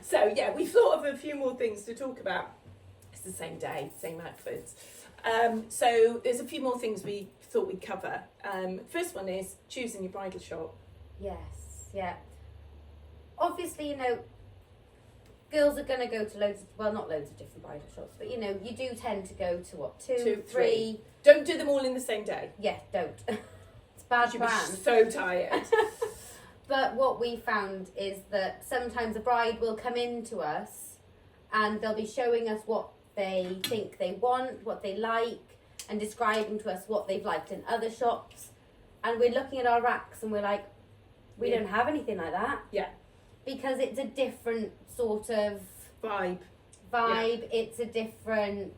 So yeah, we thought of a few more things to talk about. It's the same day, same outfits. So there's a few more things we thought we'd cover. First one is choosing your bridal shop. Yes, yeah. Obviously, you know, girls are going to go to not loads of different bridal shops, but you know, you do tend to go to what, two, three. Don't do them all in the same day. Yeah, don't. It's bad You'll be plan. so tired. But what we found is that sometimes a bride will come in to us and they'll be showing us what they think they want, what they like, and describing to us what they've liked in other shops. And we're looking at our racks and we're like, we don't have anything like that. Yeah. Because it's a different sort of vibe. Yeah. It's a different,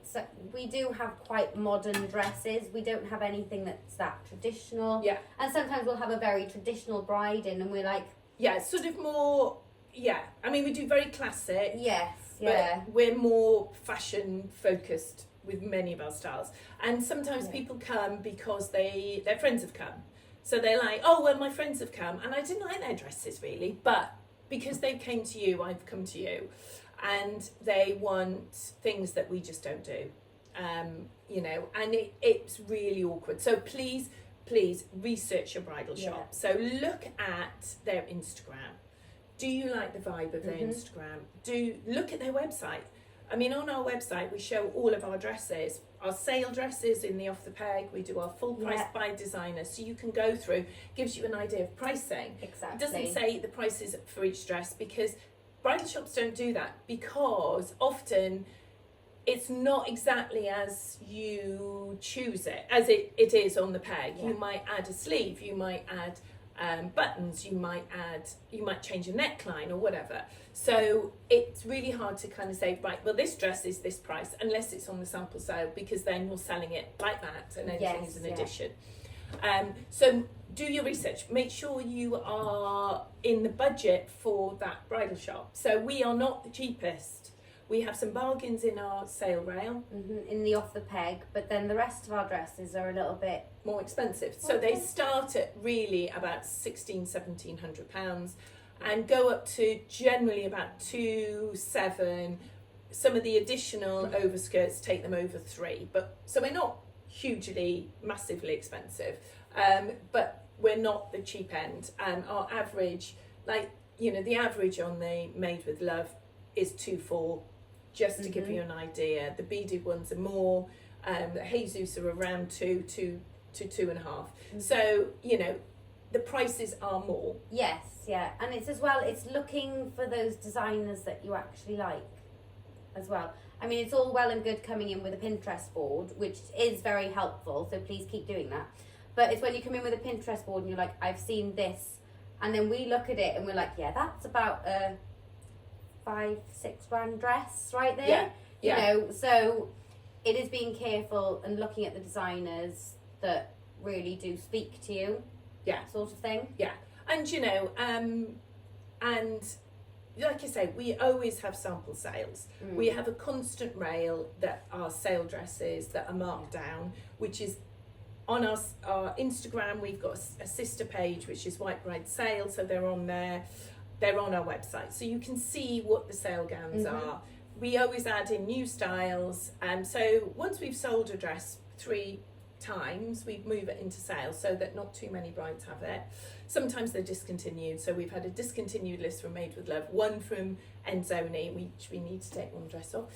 we do have quite modern dresses. We don't have anything that's that traditional. Yeah. And sometimes we'll have a very traditional bride in and we're like, yeah, sort of more, yeah. I mean, we do very classic. yes, yeah. But we're more fashion focused with many of our styles. And sometimes people come because their friends have come. So they're like, oh, well, my friends have come. And I didn't like their dresses really, but because they came to you, I've come to you. And they want things that we just don't do, you know, and it's really awkward. So please research your bridal shop. So look at their Instagram. Do you like the vibe of their Instagram? Look at their website. I mean, on our website, we show all of our dresses, our sale dresses in the Off the Peg. We do our full price by designer. So you can go through, gives you an idea of pricing. Exactly. It doesn't say the prices for each dress because bridal shops don't do that, because often it's not exactly as you choose it, as it is on the peg. Yeah. You might add a sleeve, you might add buttons, you might change a neckline or whatever. So it's really hard to kind of say, right, well, this dress is this price, unless it's on the sample sale, because then you're selling it like that and everything is an addition. So do your research. Make sure you are in the budget for that bridal shop. So we are not the cheapest. We have some bargains in our sale rail. In the Off the Peg, but then the rest of our dresses are a little bit more expensive. So they start at really about £1,600-1,700 and go up to generally about 2,700. Some of the additional overskirts take them over 3. But so we're not hugely, massively expensive, but we're not the cheap end. Our average, like, you know, the average on the Made with Love is 2,400, just to give you an idea. The beaded ones are more. The Jesus are around 2 to 2.5. So, you know, the prices are more. Yes, yeah. And it's as well, it's looking for those designers that you actually like as well. I mean, it's all well and good coming in with a Pinterest board, which is very helpful, so please keep doing that. But it's when you come in with a Pinterest board and you're like, I've seen this, and then we look at it and we're like, yeah, that's about a 5-6 grand dress right there. You know, so it is being careful and looking at the designers that really do speak to you. Sort of thing. And you know, and like I say, we always have sample sales. We have a constant rail that are sale dresses that are marked down, which is on our Instagram. We've got a sister page, which is White Bride Sale, so they're on there. They're on our website, so you can see what the sale gowns are. We always add in new styles, so once we've sold a dress 3 times, we move it into sale so that not too many brides have it. Sometimes they're discontinued, so we've had a discontinued list from Made with Love, one from Enzoni, which we need to take one dress off,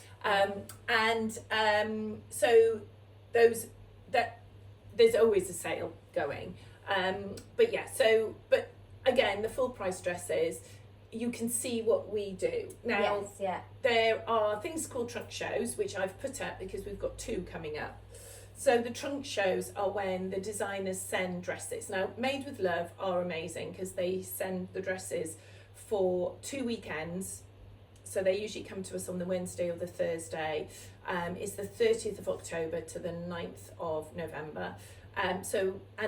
so those that there's always a sale going, but again, the full price dresses, you can see what we do now. There are things called trunk shows, which I've put up because we've got 2 coming up. So the trunk shows are when the designers send dresses. Now, Made with Love are amazing because they send the dresses for 2 weekends. So they usually come to us on the Wednesday or the Thursday. It's the 30th of October to the 9th of November. And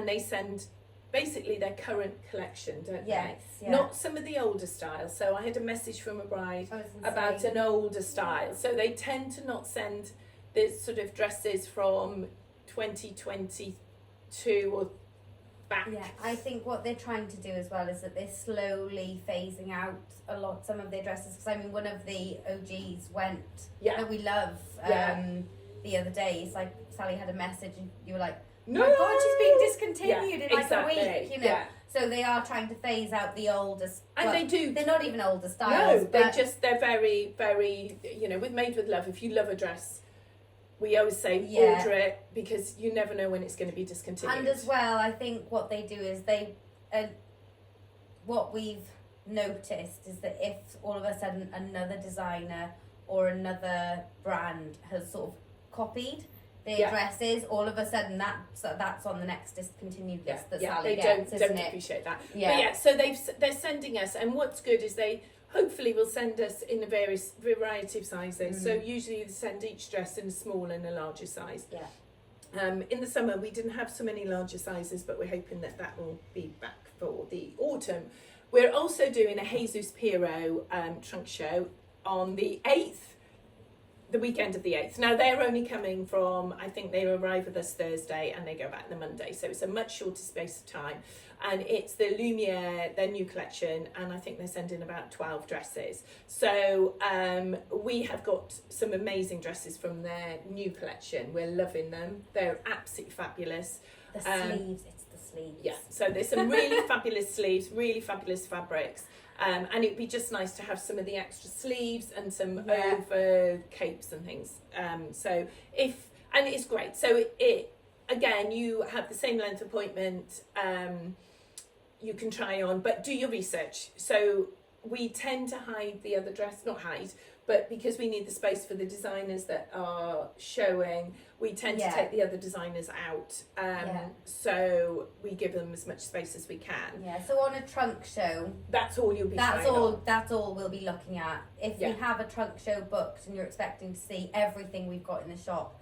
they send basically their current collection, don't they? Not some of the older styles. So I had a message from a bride about an older style. So they tend to not send the sort of dresses from 2022 or back. Yeah, I think what they're trying to do as well is that they're slowly phasing out some of their dresses. Because I mean, one of the OGs went that we love the other day. It's like Sally had a message and you were like, no, my God, she's being discontinued in like exactly. a week, you know. Yeah. So they are trying to phase out the oldest. And they do. They're not even older styles. No, they're very, very, you know, with Made with Love, if you love a dress, we always say order it, because you never know when it's going to be discontinued. And as well, I think what they do is what we've noticed is that if all of a sudden another designer or another brand has sort of copied their dresses, all of a sudden that's on the next discontinued list that Sally gets, don't isn't it? appreciate that. Yeah. But so they're sending us, and what's good is they hopefully will send us in a variety of sizes. So usually they send each dress in a small and a larger size. Yeah. In the summer we didn't have so many larger sizes, but we're hoping that will be back for the autumn. We're also doing a Jesus Piero trunk show on the 8th. The weekend of the 8th. Now they're only coming from, I think they arrive with us Thursday and they go back the Monday, so it's a much shorter space of time, and it's the Lumiere, their new collection, and I think they're sending about 12 dresses. So we have got some amazing dresses from their new collection. We're loving them. They're absolutely fabulous. The sleeves, it's the sleeves. Yeah, so there's some really fabulous sleeves, really fabulous fabrics. And it'd be just nice to have some of the extra sleeves and some over capes and things. So it's great. So it again, you have the same length appointment. You can try on, but do your research. So we tend to hide the other dress, not hide, but because we need the space for the designers that are showing, we tend to take the other designers out. So we give them as much space as we can. Yeah, so on a trunk show, that's all you'll be that's all we'll be looking at. If we have a trunk show booked and you're expecting to see everything we've got in the shop,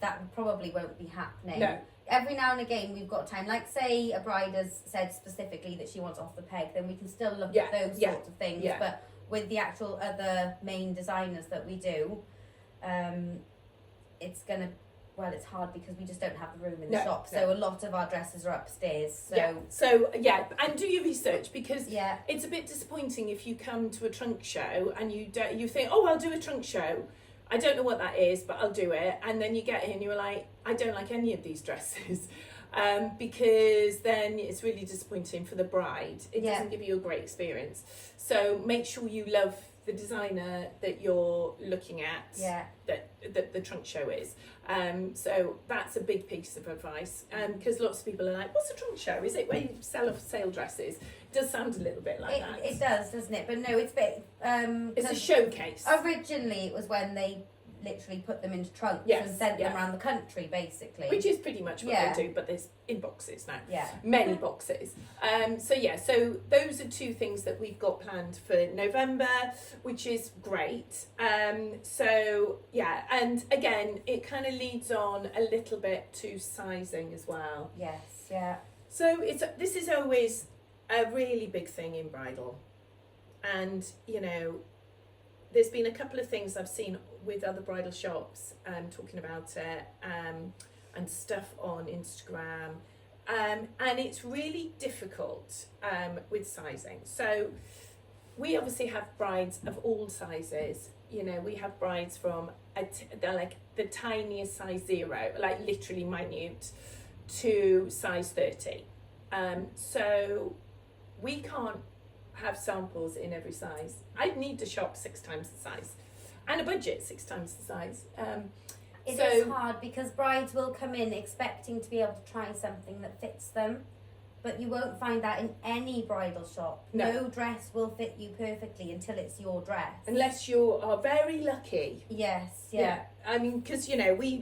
that probably won't be happening. No. Every now and again we've got time, like say a bride has said specifically that she wants off the peg, then we can still look at those sorts of things. But with the actual other main designers that we do, it's hard because we just don't have the room in the shop. So a lot of our dresses are upstairs. So and do your research, because it's a bit disappointing if you come to a trunk show and you think, oh, I'll do a trunk show. I don't know what that is, but I'll do it. And then you get here and you're like, I don't like any of these dresses. Because then it's really disappointing for the bride. It doesn't give you a great experience. So make sure you love the designer that you're looking at, that the trunk show is. So that's a big piece of advice, because lots of people are like, what's a trunk show? Is it where you sell off sale dresses? It does sound a little bit like that. It does, doesn't it? But no, it's it's a showcase. Originally it was when they literally put them into trunks and sent them around the country, basically. Which is pretty much what they do, but there's in boxes now. Yeah. Many boxes. So those are two things that we've got planned for November, which is great. And again, it kind of leads on a little bit to sizing as well. Yes, yeah. So this is always a really big thing in bridal. And, you know, there's been a couple of things I've seen with other bridal shops talking about it and stuff on Instagram, and it's really difficult with sizing. So we obviously have brides of all sizes. You know, we have brides from they're like the tiniest size 0, like literally minute, to size 30. So we can't have samples in every size. I'd need to shop 6 times the size, and a budget 6 times the size. It is hard because brides will come in expecting to be able to try something that fits them, but you won't find that in any bridal shop. No dress will fit you perfectly until it's your dress, unless you are very lucky. Yes, I mean, because you know we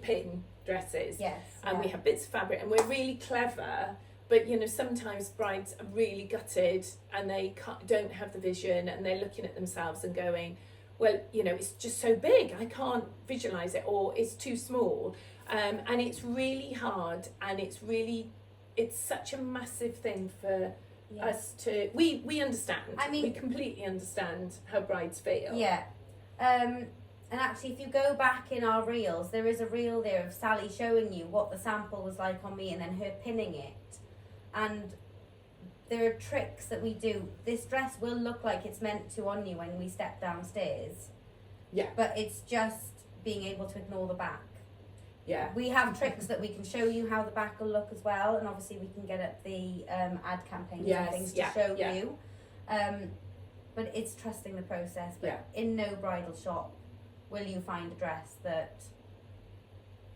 pin dresses, and we have bits of fabric, and we're really clever. But, you know, sometimes brides are really gutted and they don't have the vision, and they're looking at themselves and going, well, you know, it's just so big, I can't visualise it, or it's too small. And it's really hard, and it's such a massive thing for us to... We understand. I mean, we completely understand how brides feel. Yeah. And actually, if you go back in our reels, there is a reel there of Sally showing you what the sample was like on me and then her pinning it. And there are tricks that we do. This dress will look like it's meant to on you when we step downstairs. Yeah. But it's just being able to ignore the back. Yeah. We have tricks that we can show you how the back will look as well. And obviously we can get up the ad campaigns and things to show you. But it's trusting the process. But in no bridal shop will you find a dress that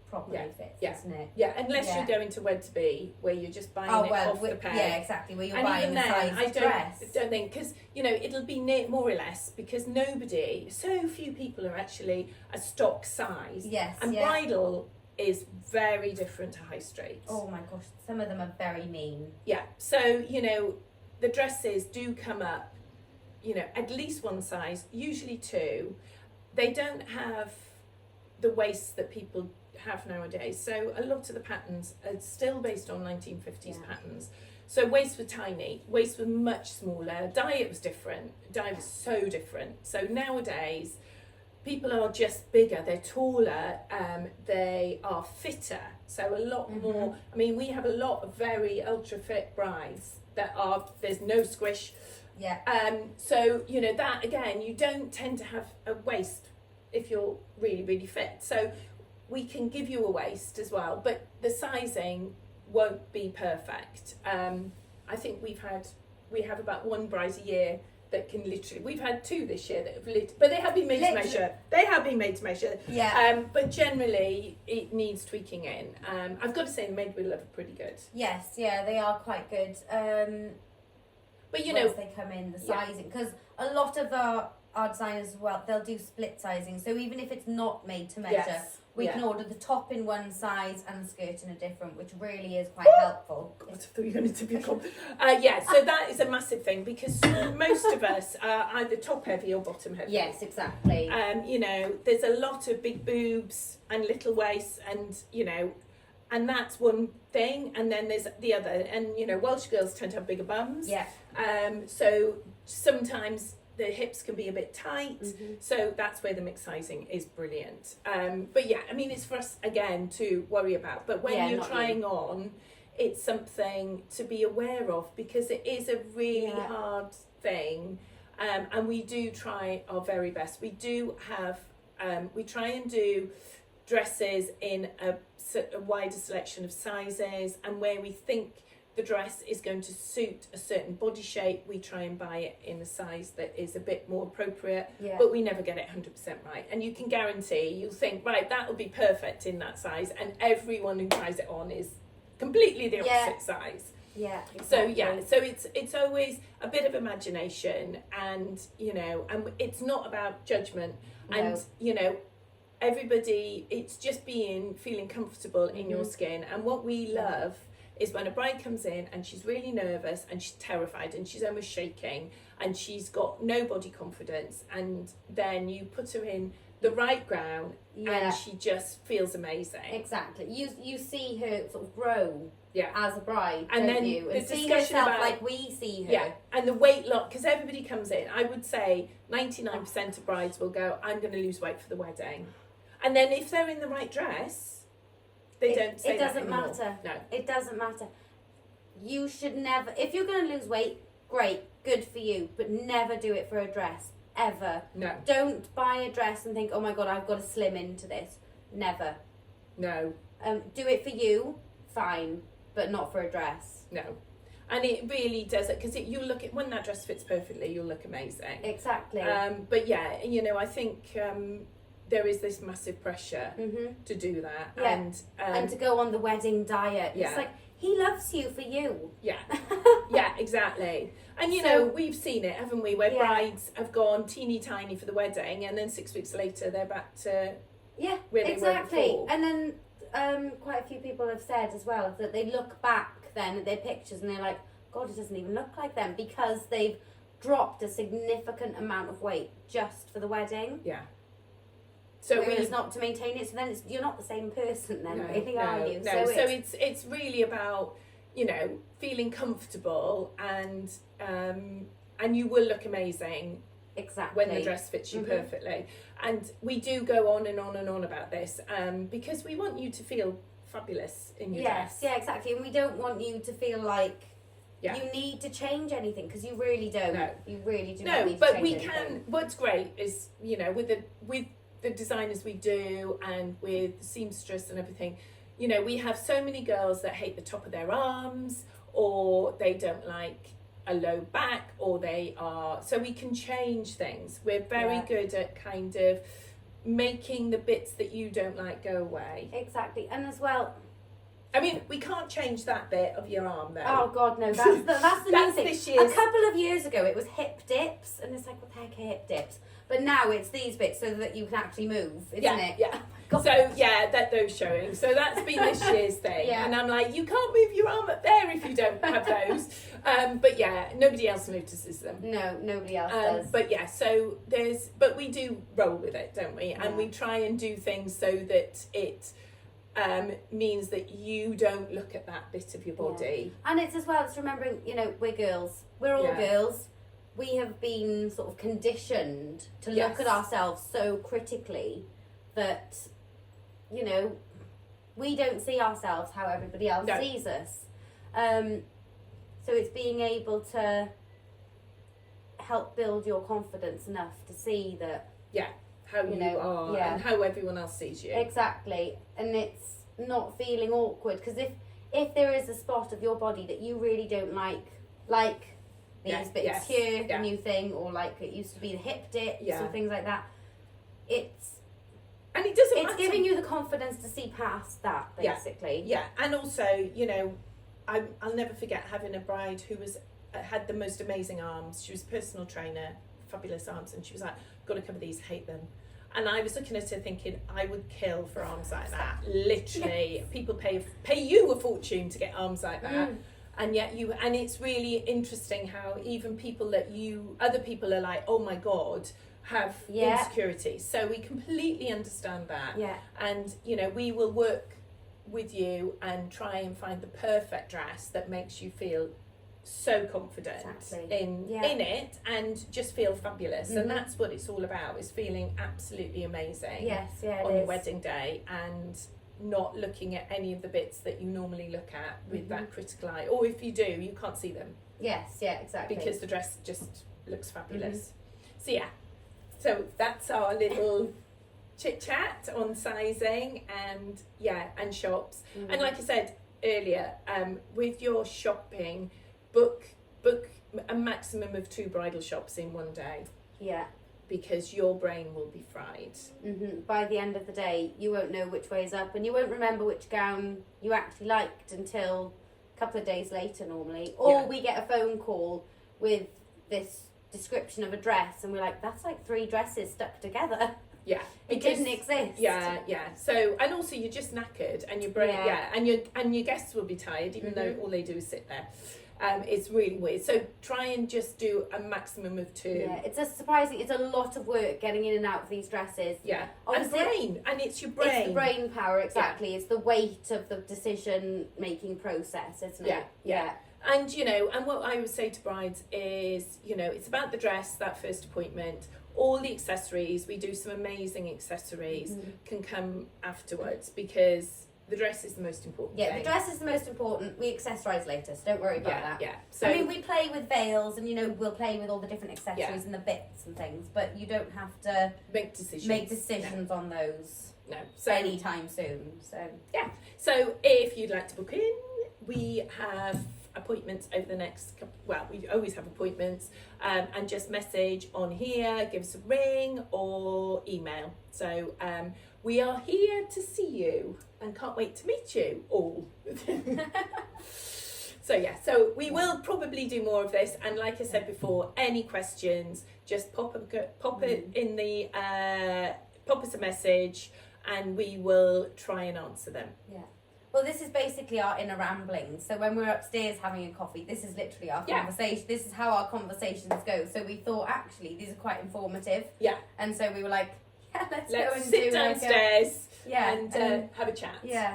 properly fits, isn't it? Yeah, unless you're going to Wed to Be, where you're just buying it off the peg. Yeah, exactly, where you're and buying even the then, size dress. don't think, because, it'll be more or less, because so few people are actually a stock size. Yes, and bridal is very different to high street. Oh my gosh, some of them are very mean. Yeah, so, the dresses do come up, at least one size, usually two. They don't have the waists that people have nowadays. So a lot of the patterns are still based on 1950s patterns. So waists were tiny, waists were much smaller, diet was different, diet was so different. So nowadays, people are just bigger, they're taller, they are fitter. So a lot more, we have a lot of very ultra fit brides that there's no squish. Yeah. So, that again, you don't tend to have a waist if you're really, really fit. So we can give you a waist as well, but the sizing won't be perfect. I think we have about one bride a year that can literally, we've had two this year that have but they have been made to measure. They have been made to measure. Yeah. But generally it needs tweaking in. I've got to say the Made with Love are pretty good. Yes, yeah, they are quite good. But once they come in, the sizing, because a lot of our designers as well, they'll do split sizing. So even if it's not made to measure, we can order the top in one size and the skirt in a different, which really is quite helpful. God, I thought you were going to be so that is a massive thing, because most of us are either top heavy or bottom heavy. Yes, exactly. There's a lot of big boobs and little waists, and and that's one thing, and then there's the other, and Welsh girls tend to have bigger bums. Yeah. So sometimes the hips can be a bit tight, so that's where the mixed sizing is brilliant. But it's for us again to worry about. But when you're trying on, it's something to be aware of, because it is a really hard thing, and we do try our very best. We do have, we try and do dresses in a wider selection of sizes, and where we think the dress is going to suit a certain body shape, we try and buy it in a size that is a bit more appropriate, but we never get it 100% right. And you can guarantee, you'll think, right, that'll be perfect in that size, and everyone who tries it on is completely the opposite size. Yeah, exactly. So it's always a bit of imagination, and and it's not about judgment. And everybody, it's just feeling comfortable in your skin. And what we love is when a bride comes in and she's really nervous and she's terrified and she's almost shaking and she's got no body confidence, and then you put her in the right gown and she just feels amazing. Exactly. You see her sort of grow as a bride, and don't then you? And the see discussion herself about, like we see her. Yeah, and the weight loss, because everybody comes in, I would say 99% of brides will go, I'm going to lose weight for the wedding. And then if they're in the right dress, they don't say that anymore. It doesn't matter. No. It doesn't matter. You should never, if you're going to lose weight, great, good for you, but never do it for a dress, ever. No. Don't buy a dress and think, oh my God, I've got to slim into this. Never. No. Do it for you, fine, but not for a dress. No. And it really does it, because you look at, when that dress fits perfectly, you'll look amazing. Exactly. But I think there is this massive pressure to do that. Yeah. And to go on the wedding diet. Yeah. It's like, he loves you for you. Yeah. Yeah, exactly. And we've seen it, haven't we, where brides have gone teeny tiny for the wedding, and then 6 weeks later they're back to where they were before. And then quite a few people have said as well that they look back then at their pictures and they're like, God, it doesn't even look like them, because they've dropped a significant amount of weight just for the wedding. Yeah. So it's not to maintain it, so then you're not the same person then, really, are you? No, so it's really about, feeling comfortable, and you will look amazing Exactly. when the dress fits you perfectly. And we do go on and on and on about this because we want you to feel fabulous in your dress. Yeah, exactly. And we don't want you to feel like Yeah. you need to change anything, because you really don't. No. You really do not No, need to but change we anything. can. What's great is, you know, with the designers we do and with the seamstress and everything, you know, we have so many girls that hate the top of their arms, or they don't like a low back, or they are, so we can change things. We're very good at kind of making the bits that you don't like go away. Exactly. And as well, I mean, we can't change that bit of your arm though. oh God, no, that's the That's new thing. this year's- A couple of years ago it was hip dips, and it's like, what the heck are hip dips? But now it's these bits so that you can actually move, isn't it? Yeah. God. So yeah, that those showing. So that's been this year's thing. Yeah. And I'm like, you can't move your arm up there if you don't have those. But yeah, nobody else notices them. No, nobody else does. But yeah, so but we do roll with it, don't we? And we try and do things so that it means that you don't look at that bit of your body. And it's as well, it's remembering, you know, we're girls. We're all girls. We have been sort of conditioned to look at ourselves so critically that, you know, we don't see ourselves how everybody else sees us. So it's being able to help build your confidence enough to see that how you are and how everyone else sees you. Exactly. And it's not feeling awkward, because if there is a spot of your body that you really don't like these bits here, the new thing, or like it used to be the hip dips or things like that, it doesn't matter. Giving you the confidence to see past that, basically. Yeah. And also, you know, I'll never forget having a bride who had the most amazing arms. She was a personal trainer, fabulous arms, and she was like, got to cover these, hate them. And I was looking at her thinking, I would kill for arms like that. Literally, people pay you a fortune to get arms like that. And yet and it's really interesting how even other people are like, oh my God, have insecurities. So we completely understand that. Yeah. And, you know, we will work with you and try and find the perfect dress that makes you feel so confident in it and just feel fabulous. And that's what it's all about, is feeling absolutely amazing on your wedding day, and not looking at any of the bits that you normally look at with that critical eye, or if you do, you can't see them. Exactly. Because the dress just looks fabulous. So that's our little chit chat on sizing and shops. And like I said earlier, with your shopping, book a maximum of 2 bridal shops in one day. Yeah. Because your brain will be fried. By the end of the day, you won't know which way is up, and you won't remember which gown you actually liked until a couple of days later normally. Or we get a phone call with this description of a dress, and we're like, that's like 3 dresses stuck together. Yeah, it didn't exist. Yeah. So, and also you're just knackered, and your brain, and your guests will be tired, even though all they do is sit there. It's really weird. So try and just do a maximum of 2. Yeah, it's a lot of work getting in and out of these dresses. Yeah, obviously, and it's your brain. It's the brain power, exactly. Yeah. It's the weight of the decision-making process, isn't it? Yeah. And, you know, and what I would say to brides is, you know, it's about the dress, that first appointment. All the accessories, we do some amazing accessories, can come afterwards, because the dress is the most important thing. The dress is the most important. We accessorise later, so don't worry about that. Yeah. So, I mean, we play with veils, and, you know, we'll play with all the different accessories and the bits and things, but you don't have to make decisions on those so anytime soon. So if you'd like to book in, we have appointments over the next we always have appointments, and just message on here, give us a ring or email. So we are here to see you and can't wait to meet you all. So we will probably do more of this, and like I said before, any questions, just pop it in the pop us a message, and we will try and answer them. Well, this is basically our inner ramblings. So when we're upstairs having a coffee, this is literally our conversation. This is how our conversations go. So we thought, actually, these are quite informative. Yeah. And so we were like, let's go and sit downstairs and have a chat. Yeah.